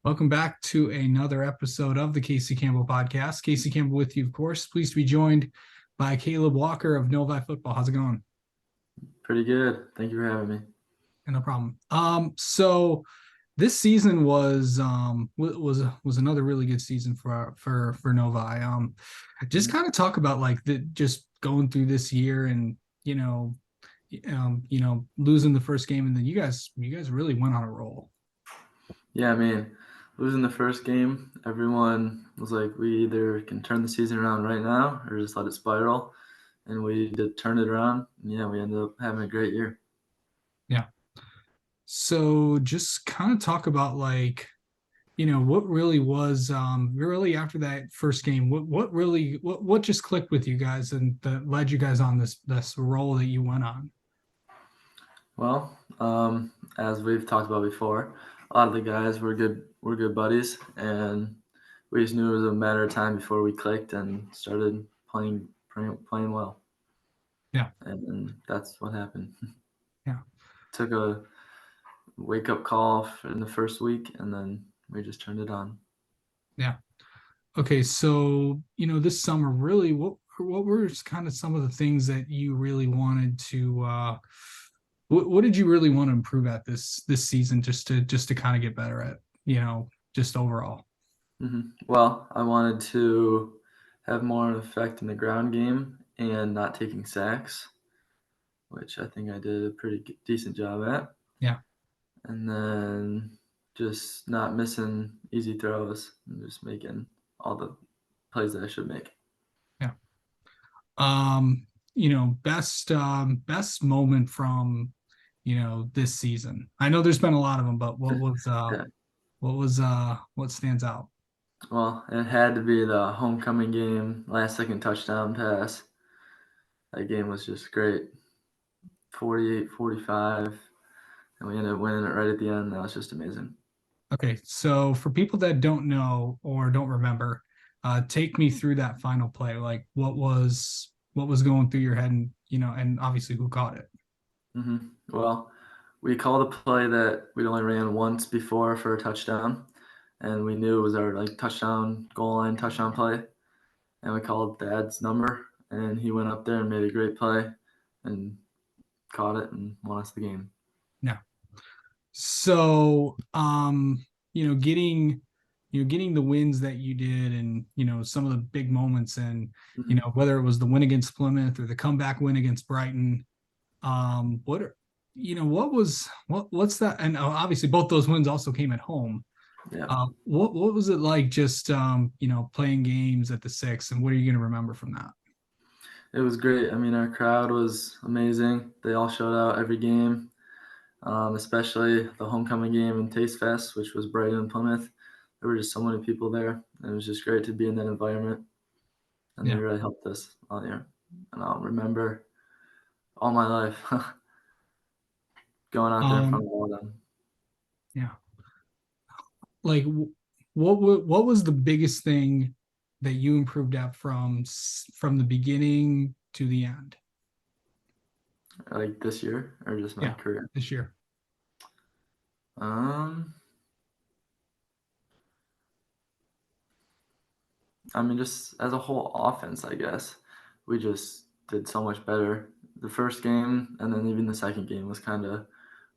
Welcome back to another episode of the Casey Campbell podcast. Casey Campbell with you, of course. Pleased to be joined by Caleb Walker of Novi Football. How's it going? Pretty good. Thank you for having me. No problem. So this season was another really good season for Novi. Just Mhm. kind of talk about like the just going through this year and losing the first game, and then you guys really went on a roll. Yeah, I mean, losing the first game, everyone was like, we either can turn the season around right now or just let it spiral. And we did turn it around. And yeah, we ended up having a great year. Yeah. So just kind of talk about like what really was really after that first game, what just clicked with you guys and that led you guys on this role that you went on. Well, as we've talked about before, a lot of the guys were good. We're good buddies, and we just knew it was a matter of time before we clicked and started playing well. Yeah. And that's what happened. Yeah. Took a wake up call in the first week, and then we just turned it on. Yeah. Okay, so this summer, really, what were kind of some of the things that you really wanted to what did you really want to improve at this season, just to kind of get better at, just overall. Well, I wanted to have more of an effect in the ground game and not taking sacks, which I think I did a pretty decent job at. Yeah. And then just not missing easy throws and just making all the plays that I should make. Yeah. Best moment from this season. I know there's been a lot of them, but Yeah. what stands out? Well, it had to be the homecoming game, last second touchdown pass. That game was just great. 48-45, and we ended up winning it right at the end. That was just amazing. Okay, so for people that don't know or don't remember, take me through that final play. Like what was going through your head, and and obviously who caught it. Well, we called a play that we'd only ran once before for a touchdown, and we knew it was our like touchdown goal line touchdown play. And we called Dad's number, and he went up there and made a great play, and caught it and won us the game. Yeah. So, getting the wins that you did, and some of the big moments, and hmm whether it was the win against Plymouth or the comeback win against Brighton. What are, what's that? And obviously, both those wins also came at home. Yeah, What was it like just playing games at the Six, and what are you going to remember from that? it was great. I mean, our crowd was amazing. They all showed out every game, especially the homecoming game and Taste Fest, which was Brighton and Plymouth. There were just so many people there. And it was just great to be in that environment, and they Yeah. really helped us all year. And I'll remember all my life going out there in front Um, of all of them. yeah. Like, what was the biggest thing that you improved at from the beginning to the end? Like this year or just my Yeah, career. this year. Um, I mean, just as a whole offense, I guess we just did so much better. The first game and then even the second game was kind of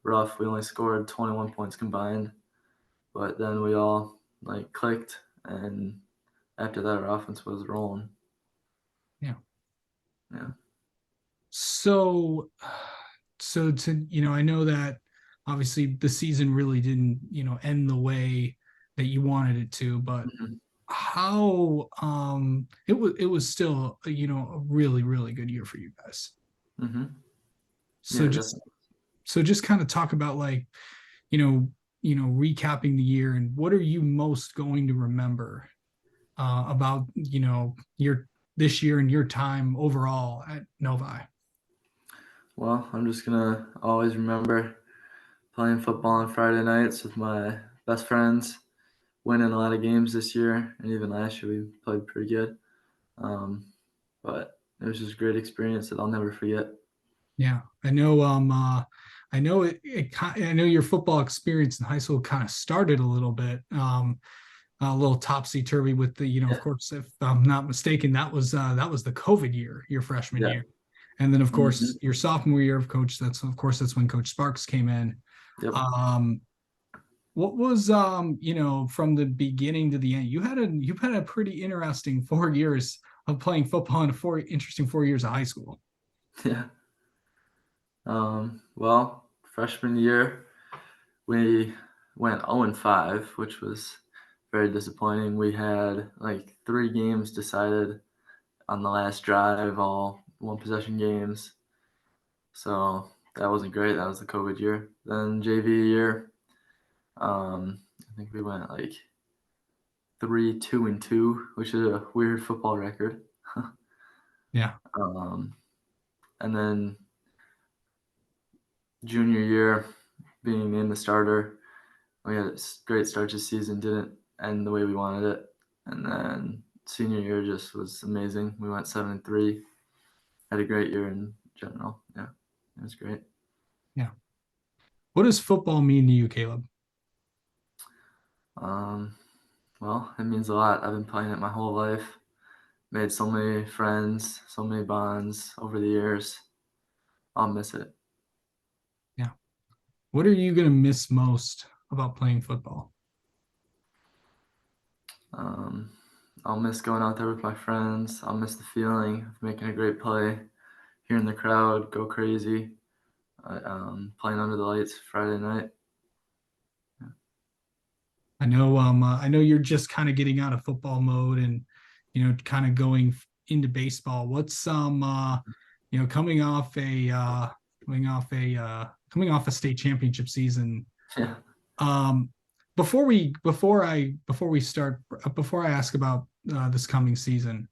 rough. We only scored 21 points combined, but then we all like clicked, and after that, our offense was rolling. Yeah. Yeah. So, I know that obviously the season really didn't, end the way that you wanted it to, but hmm how it was still a really really good year for you guys. hmm So Yeah, just definitely. so just kind of talk about like recapping the year, and what are you most going to remember about your this year and your time overall at Novi. Well, I'm just gonna always remember playing football on Friday nights with my best friends, winning a lot of games this year, and even last year we played pretty good. Um, but it was just a great experience that I'll never forget. Yeah, I know. I know I know your football experience in high school kind of started a little bit, a little topsy turvy with the, of Yeah. course, if I'm not mistaken, that was the COVID year, your freshman Yeah. year, and then of Hmm. course your sophomore year of coach. That's when Coach Sparks came in. Yep. Um, what was from the beginning to the end? You've had a pretty interesting 4 years of playing football and 4 years of high school. Yeah. Well, freshman year, we went 0-5, which was very disappointing. We had like 3 games decided on the last drive, all one possession games. So that wasn't great. That was the COVID year. Then JV year, I think we went like 3-2-2, which is a weird football record. Yeah, um, and then junior year, being named the starter, we had a great start to the season. Didn't end the way we wanted it, and then senior year just was amazing. We went 7-3. Had a great year in general. Yeah, it was great. yeah. What does football mean to you, Caleb? Um, well, it means a lot. I've been playing it my whole life. Made so many friends, so many bonds over the years. I'll miss it. Yeah. What are you gonna miss most about playing football? Um, I'll miss going out there with my friends. I'll miss the feeling of making a great play, hearing the crowd go crazy, playing under the lights Friday night. I know you're just kind of getting out of football mode and kind of going into baseball. What's coming off a state championship season. Yeah. Um, before I ask about this coming season,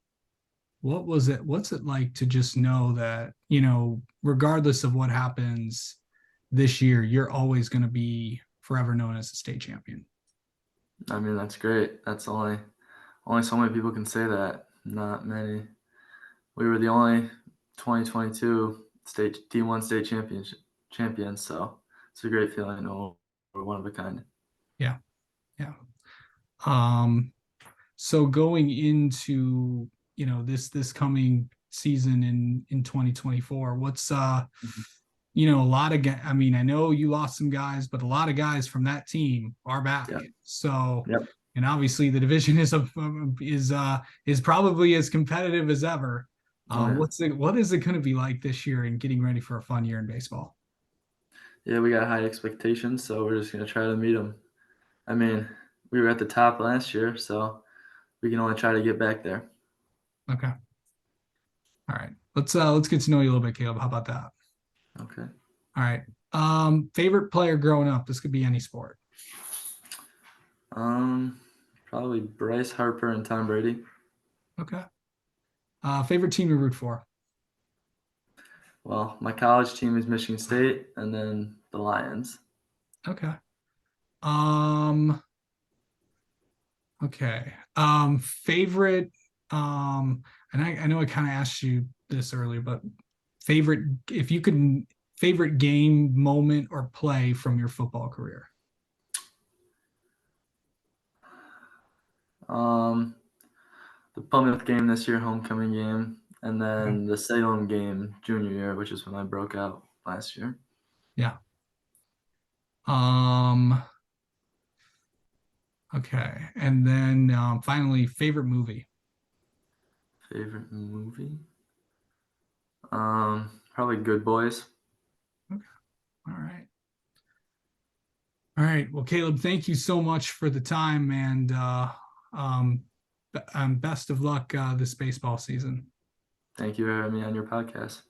what's it like to just know that, regardless of what happens this year, you're always going to be forever known as a state champion? I mean, that's great. That's only so many people can say that. Not many. We were the only 2022 state D1 state championship champions, so it's a great feeling. Oh, we're one of a kind. Yeah, yeah. Um, so going into, this coming season in 2024, what's Mhm. a lot of I mean, I know you lost some guys, but a lot of guys from that team are back. Yeah. So, Yep. and obviously the division is probably as competitive as ever. Oh yeah. What is it going to be like this year and getting ready for a fun year in baseball? Yeah, we got high expectations, so we're just gonna try to meet them. I mean, we were at the top last year, so we can only try to get back there. Okay. All right. Let's get to know you a little bit, Caleb. How about that? Okay. All right. Favorite player growing up? This could be any sport. Um, Probably Bryce Harper and Tom Brady. Okay. Favorite team you root for? Well, my college team is Michigan State, and then the Lions. Okay. Um, okay. Favorite, and I know I kind of asked you this earlier, but favorite, if you could, favorite game, moment, or play from your football career? Um, the Plymouth game this year, homecoming game, and Okay. then the Salem game junior year, which is when I broke out last year. Yeah. Um, okay. And then finally, favorite movie. Favorite movie? Probably Good Boys. Okay. All right. All right. Well, Caleb, thank you so much for the time and um, best of luck this baseball season. Thank you for having me on your podcast.